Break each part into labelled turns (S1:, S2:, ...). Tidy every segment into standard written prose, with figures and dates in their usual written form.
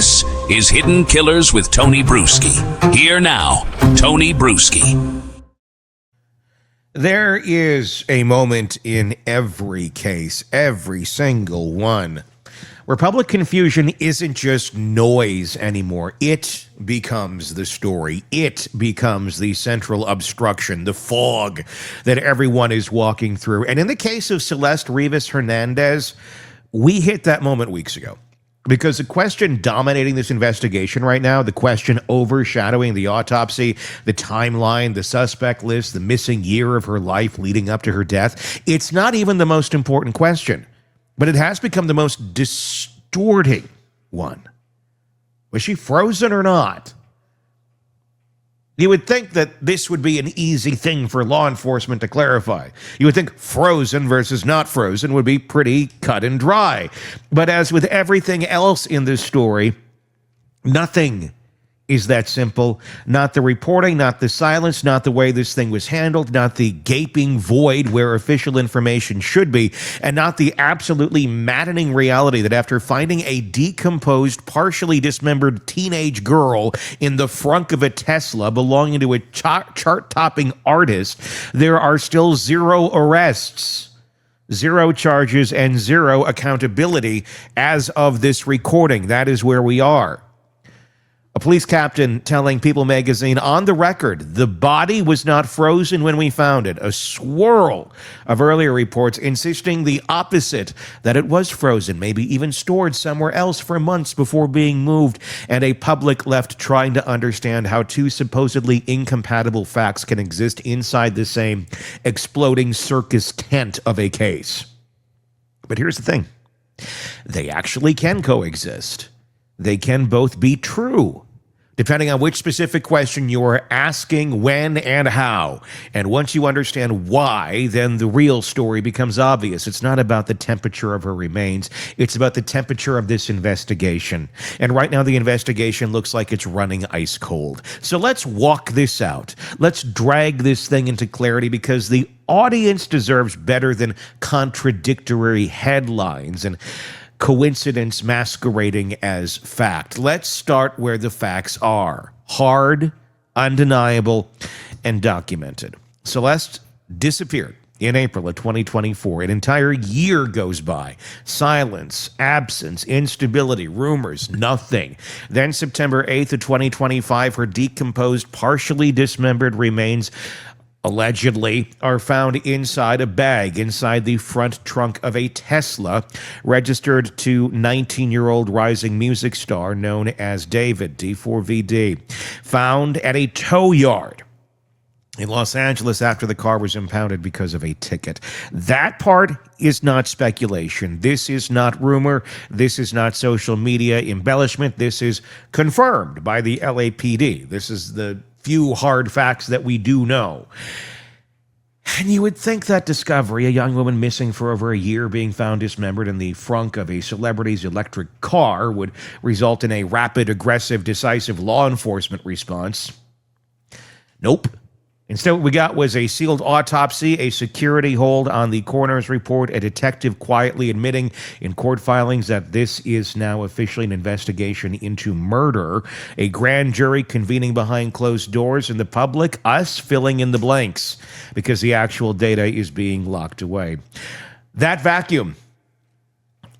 S1: This is Hidden Killers with Tony Bruschi. Here now, Tony Bruschi.
S2: There is a moment in every case, every single one, where public confusion isn't just noise anymore. It becomes the story. It becomes the central obstruction, the fog that everyone is walking through. And in the case of Celeste Rivas-Hernandez, we hit that moment weeks ago. Because the question dominating this investigation right now, the question overshadowing the autopsy, the timeline, the suspect list, the missing year of her life leading up to her death, it's not even the most important question, but it has become the most distorting one. Was she frozen or not? You would think that this would be an easy thing for law enforcement to clarify. You would think frozen versus not frozen would be pretty cut and dry. But as with everything else in this story, nothing is that simple. Not the reporting, not the silence, not the way this thing was handled, not the gaping void where official information should be, and not the absolutely maddening reality that after finding a decomposed, partially dismembered teenage girl in the frunk of a Tesla belonging to a chart-topping artist, there are still 0 arrests, 0 charges, and 0 accountability as of this recording. That is where we are. A police captain telling People magazine on the record, the body was not frozen when we found it. A swirl of earlier reports insisting the opposite, that it was frozen, maybe even stored somewhere else for months before being moved, and a public left trying to understand how 2 supposedly incompatible facts can exist inside the same exploding circus tent of a case. But here's the thing. They actually can coexist. They can both be true, depending on which specific question you're asking, when and how. And once you understand why, then the real story becomes obvious. It's not about the temperature of her remains. It's about the temperature of this investigation. And right now, the investigation looks like it's running ice cold. So let's walk this out. Let's drag this thing into clarity, because the audience deserves better than contradictory headlines and coincidence masquerading as fact. Let's start where the facts are. Hard, undeniable, and documented. Celeste disappeared in April of 2024. An entire year goes by. Silence, absence, instability, rumors, nothing. Then September 8th of 2025, her decomposed, partially dismembered remains allegedly are found inside a bag inside the front trunk of a Tesla registered to 19-year-old rising music star known as David, D4VD, found at a tow yard in Los Angeles after the car was impounded because of a ticket. That part is not speculation. This is not rumor. This is not social media embellishment. This is confirmed by the LAPD. This is the few hard facts that we do know. And you would think that discovery, a young woman missing for over a year being found dismembered in the frunk of a celebrity's electric car, would result in a rapid, aggressive, decisive law enforcement response. Nope. Instead, what we got was a sealed autopsy, a security hold on the coroner's report, a detective quietly admitting in court filings that this is now officially an investigation into murder, a grand jury convening behind closed doors, and the public, us, filling in the blanks because the actual data is being locked away. That vacuum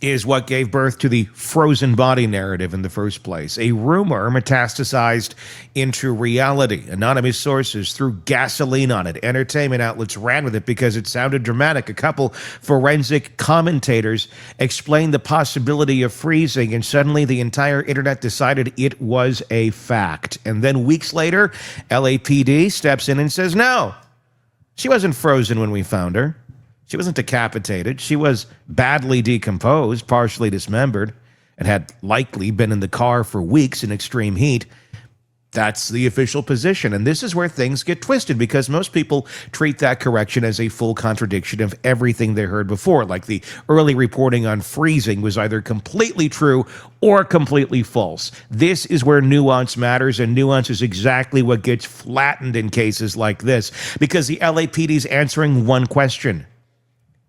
S2: is what gave birth to the frozen body narrative in the first place. A rumor metastasized into reality. Anonymous sources threw gasoline on it. Entertainment outlets ran with it because it sounded dramatic. A couple forensic commentators explained the possibility of freezing, and suddenly the entire internet decided it was a fact. And then weeks later, LAPD steps in and says, no, she wasn't frozen when we found her. She wasn't decapitated. She was badly decomposed, partially dismembered, and had likely been in the car for weeks in extreme heat. That's the official position. And this is where things get twisted, because most people treat that correction as a full contradiction of everything they heard before. Like the early reporting on freezing was either completely true or completely false. This is where nuance matters, and nuance is exactly what gets flattened in cases like this, because the LAPD's answering one question.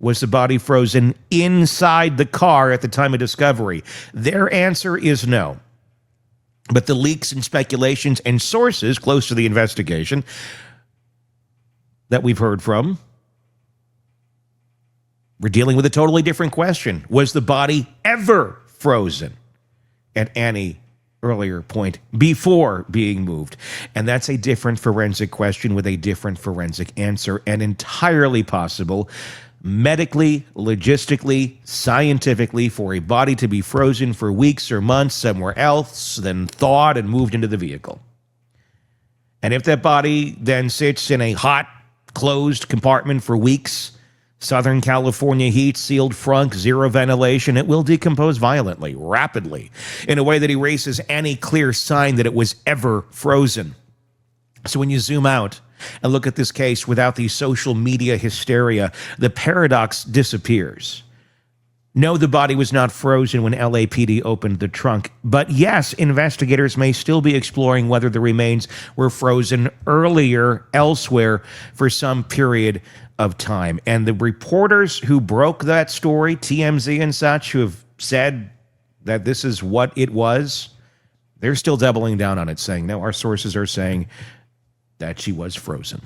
S2: Was the body frozen inside the car at the time of discovery? Their answer is no. But the leaks and speculations and sources close to the investigation that we've heard from, we're dealing with a totally different question. Was the body ever frozen at any earlier point before being moved? And that's a different forensic question with a different forensic answer, and entirely possible medically, logistically, scientifically for a body to be frozen for weeks or months somewhere else, then thawed and moved into the vehicle. And if that body then sits in a hot, closed compartment for weeks, Southern California heat, sealed frunk, zero ventilation, it will decompose violently, rapidly, in a way that erases any clear sign that it was ever frozen. So when you zoom out and look at this case without the social media hysteria, the paradox disappears. No, the body was not frozen when LAPD opened the trunk. But yes, investigators may still be exploring whether the remains were frozen earlier elsewhere for some period of time. And the reporters who broke that story, TMZ and such, who have said that this is what it was, they're still doubling down on it, saying, no, our sources are saying that she was frozen.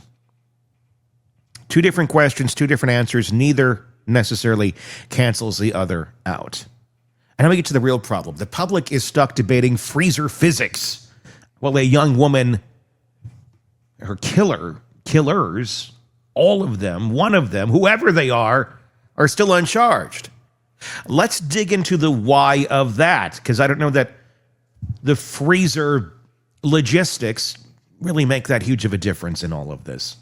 S2: Two different questions, two different answers. Neither necessarily cancels the other out. And now we get to the real problem. The public is stuck debating freezer physics while a young woman, her killers, all of them, one of them, whoever they are still uncharged. Let's dig into the why of that, because I don't know that the freezer logistics really make that huge of a difference in all of this.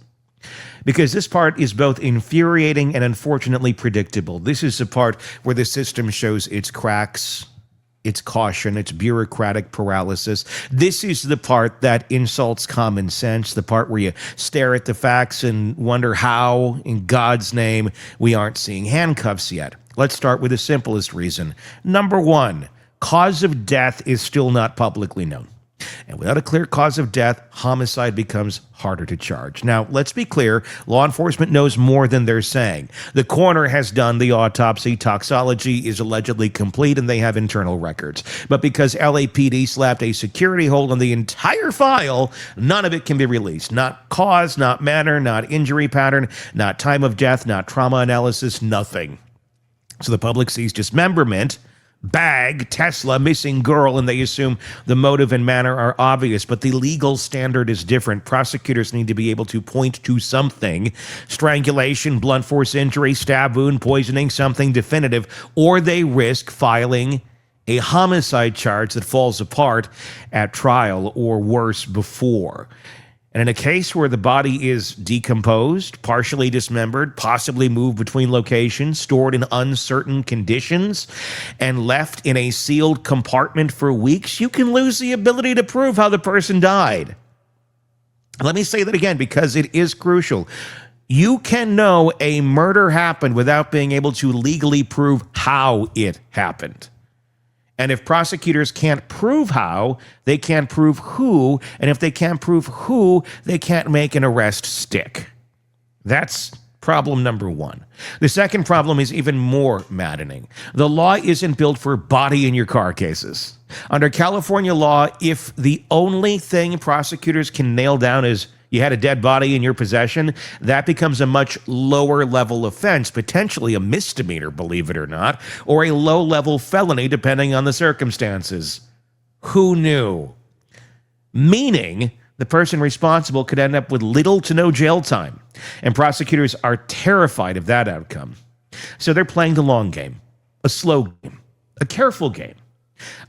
S2: Because this part is both infuriating and unfortunately predictable. This is the part where the system shows its cracks, its caution, its bureaucratic paralysis. This is the part that insults common sense, the part where you stare at the facts and wonder how, in God's name, we aren't seeing handcuffs yet. Let's start with the simplest reason. Number one, cause of death is still not publicly known. And without a clear cause of death, homicide becomes harder to charge. Now, let's be clear, law enforcement knows more than they're saying. The coroner has done the autopsy, toxology is allegedly complete, and they have internal records. But because LAPD slapped a security hold on the entire file, none of it can be released. Not cause, not manner, not injury pattern, not time of death, not trauma analysis, nothing. So the public sees dismemberment, bag, Tesla, missing girl, and they assume the motive and manner are obvious, but the legal standard is different. Prosecutors need to be able to point to something: strangulation, blunt force injury, stab wound, poisoning, something definitive, or they risk filing a homicide charge that falls apart at trial or worse before. And in a case where the body is decomposed, partially dismembered, possibly moved between locations, stored in uncertain conditions, and left in a sealed compartment for weeks, you can lose the ability to prove how the person died. Let me say that again because it is crucial. You can know a murder happened without being able to legally prove how it happened. And if prosecutors can't prove how, they can't prove who. And if they can't prove who, they can't make an arrest stick. That's problem number one. The second problem is even more maddening. The law isn't built for body in your car cases. Under California law, if the only thing prosecutors can nail down is you had a dead body in your possession, that becomes a much lower level offense, potentially a misdemeanor, believe it or not, or a low-level felony, depending on the circumstances. Who knew? Meaning, the person responsible could end up with little to no jail time, and prosecutors are terrified of that outcome. So they're playing the long game, a slow game, a careful game.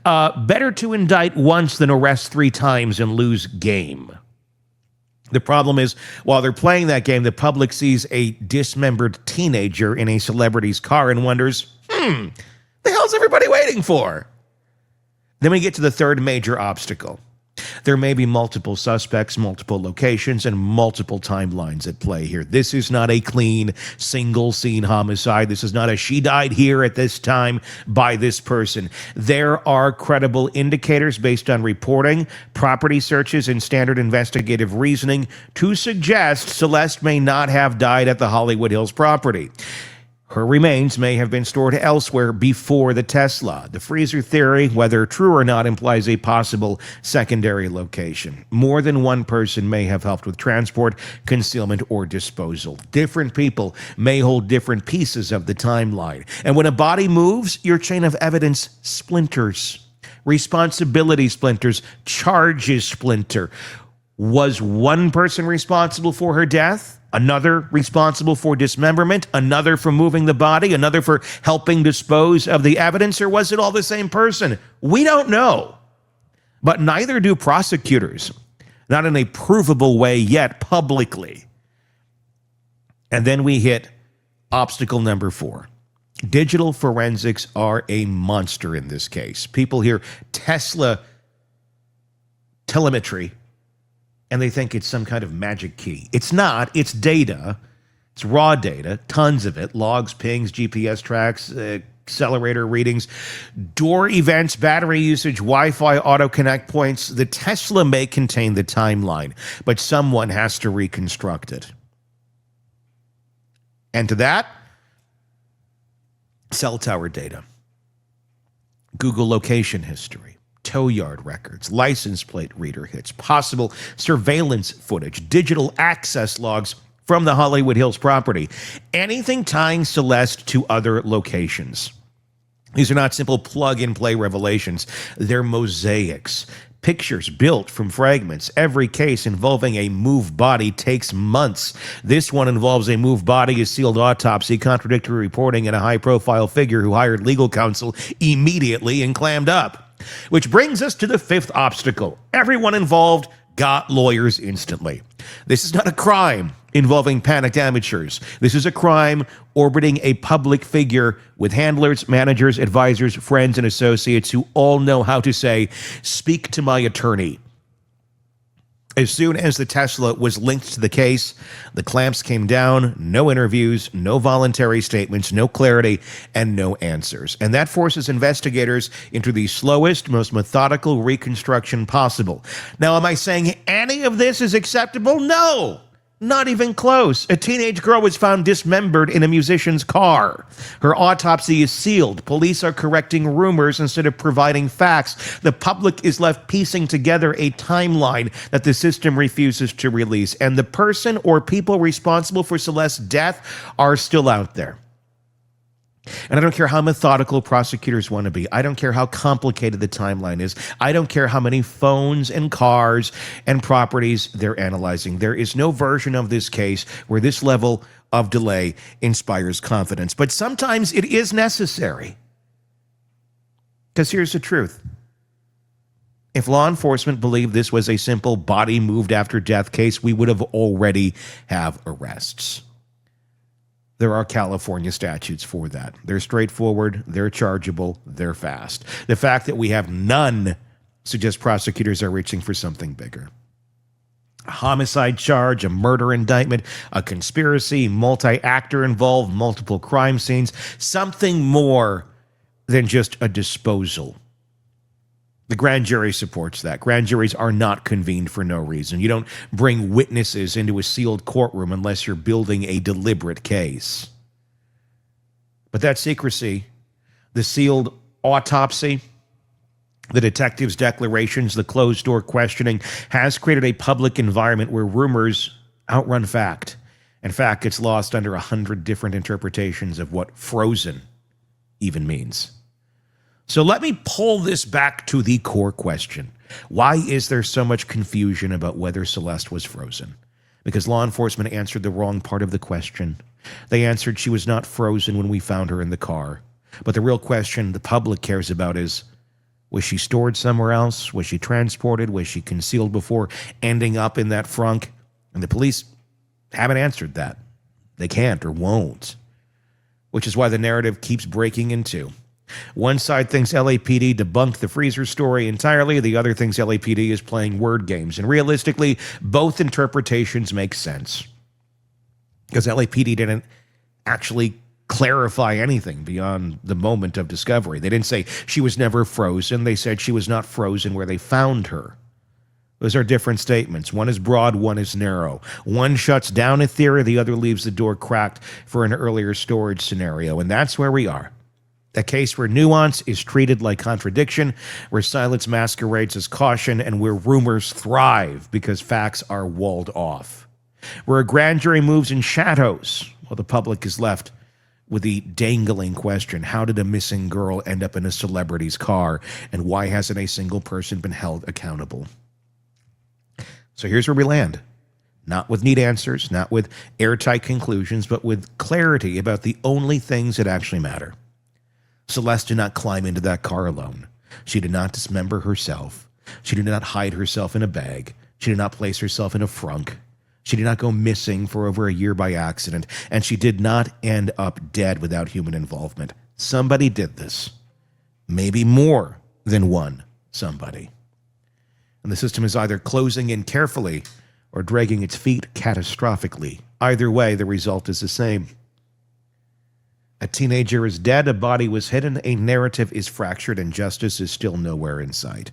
S2: Better to indict once than arrest 3 times and lose game. The problem is, while they're playing that game, the public sees a dismembered teenager in a celebrity's car and wonders, the hell's everybody waiting for? Then we get to the third major obstacle. There may be multiple suspects, multiple locations, and multiple timelines at play here. This is not a clean, single-scene homicide. This is not a she died here at this time by this person. There are credible indicators based on reporting, property searches, and standard investigative reasoning to suggest Celeste may not have died at the Hollywood Hills property. Her remains may have been stored elsewhere before the Tesla. The freezer theory, whether true or not, implies a possible secondary location. More than one person may have helped with transport, concealment, or disposal. Different people may hold different pieces of the timeline. And when a body moves, your chain of evidence splinters. Responsibility splinters, charges splinter. Was one person responsible for her death? Another responsible for dismemberment? Another for moving the body? Another for helping dispose of the evidence? Or was it all the same person? We don't know. But neither do prosecutors. Not in a provable way yet publicly. And then we hit obstacle number 4. Digital forensics are a monster in this case. People hear Tesla telemetry and they think it's some kind of magic key. It's not. It's data. It's raw data, tons of it, logs, pings, GPS tracks, accelerator readings, door events, battery usage, Wi-Fi, auto connect points. The Tesla may contain the timeline, but someone has to reconstruct it. And to that, cell tower data, Google location history, tow yard records, license plate reader hits, possible surveillance footage, digital access logs from the Hollywood Hills property, anything tying Celeste to other locations. These are not simple plug-and-play revelations. They're mosaics. Pictures built from fragments. Every case involving a moved body takes months. This one involves a moved body, a sealed autopsy, contradictory reporting, and a high-profile figure who hired legal counsel immediately and clammed up. Which brings us to the 5th obstacle. Everyone involved got lawyers instantly. This is not a crime involving panicked amateurs. This is a crime orbiting a public figure with handlers, managers, advisors, friends, and associates who all know how to say, "Speak to my attorney." As soon as the Tesla was linked to the case, the clamps came down, no interviews, no voluntary statements, no clarity, and no answers. And that forces investigators into the slowest, most methodical reconstruction possible. Now, am I saying any of this is acceptable? No! Not even close. A teenage girl was found dismembered in a musician's car. Her autopsy is sealed. Police are correcting rumors instead of providing facts. The public is left piecing together a timeline that the system refuses to release. And the person or people responsible for Celeste's death are still out there. And I don't care how methodical prosecutors want to be. I don't care how complicated the timeline is. I don't care how many phones and cars and properties they're analyzing. There is no version of this case where this level of delay inspires confidence. But sometimes it is necessary. Because here's the truth. If law enforcement believed this was a simple body moved after death case, we would have already have arrests. There are California statutes for that. They're straightforward, they're chargeable, they're fast. The fact that we have none suggests prosecutors are reaching for something bigger. A homicide charge, a murder indictment, a conspiracy, multi-actor involved, multiple crime scenes, something more than just a disposal. The grand jury supports that. Grand juries are not convened for no reason. You don't bring witnesses into a sealed courtroom unless you're building a deliberate case. But that secrecy, the sealed autopsy, the detective's declarations, the closed-door questioning, has created a public environment where rumors outrun fact. And fact gets lost under 100 different interpretations of what frozen even means. So let me pull this back to the core question. Why is there so much confusion about whether Celeste was frozen? Because law enforcement answered the wrong part of the question. They answered she was not frozen when we found her in the car. But the real question the public cares about is, was she stored somewhere else? Was she transported? Was she concealed before ending up in that frunk? And the police haven't answered that. They can't or won't. Which is why the narrative keeps breaking in two. One side thinks LAPD debunked the freezer story entirely. The other thinks LAPD is playing word games. And realistically, both interpretations make sense. Because LAPD didn't actually clarify anything beyond the moment of discovery. They didn't say she was never frozen. They said she was not frozen where they found her. Those are different statements. One is broad, one is narrow. One shuts down a theory, the other leaves the door cracked for an earlier storage scenario. And that's where we are. A case where nuance is treated like contradiction, where silence masquerades as caution, and where rumors thrive because facts are walled off. Where a grand jury moves in shadows while the public is left with the dangling question, how did a missing girl end up in a celebrity's car, and why hasn't a single person been held accountable? So here's where we land. Not with neat answers, not with airtight conclusions, but with clarity about the only things that actually matter. Celeste did not climb into that car alone. She did not dismember herself. She did not hide herself in a bag. She did not place herself in a frunk. She did not go missing for over a year by accident. And she did not end up dead without human involvement. Somebody did this. Maybe more than one somebody. And the system is either closing in carefully or dragging its feet catastrophically. Either way, the result is the same. A teenager is dead, a body was hidden, a narrative is fractured, and justice is still nowhere in sight.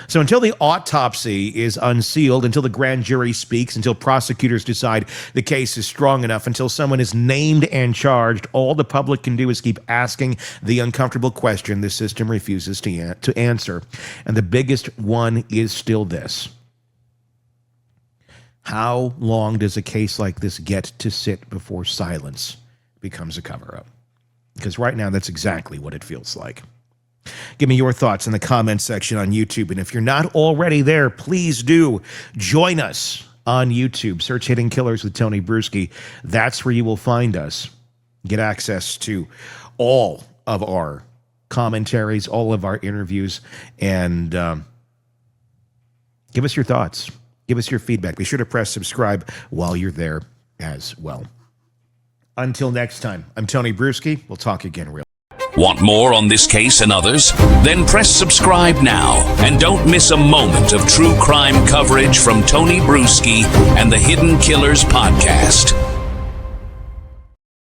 S2: So until the autopsy is unsealed, until the grand jury speaks, until prosecutors decide the case is strong enough, until someone is named and charged, all the public can do is keep asking the uncomfortable question the system refuses to answer. And the biggest one is still this. How long does a case like this get to sit before silence becomes a cover-up? Because right now, that's exactly what it feels like. Give me your thoughts in the comments section on YouTube. And if you're not already there, please do join us on YouTube. Search Hidden Killers with Tony Bruschi. That's where you will find us. Get access to all of our commentaries, all of our interviews, and give us your thoughts. Give us your feedback. Be sure to press subscribe while you're there as well. Until next time, I'm Tony Bruschi. We'll talk again real.
S1: Want more on this case and others? Then press subscribe now and don't miss a moment of true crime coverage from Tony Bruschi and the Hidden Killers podcast.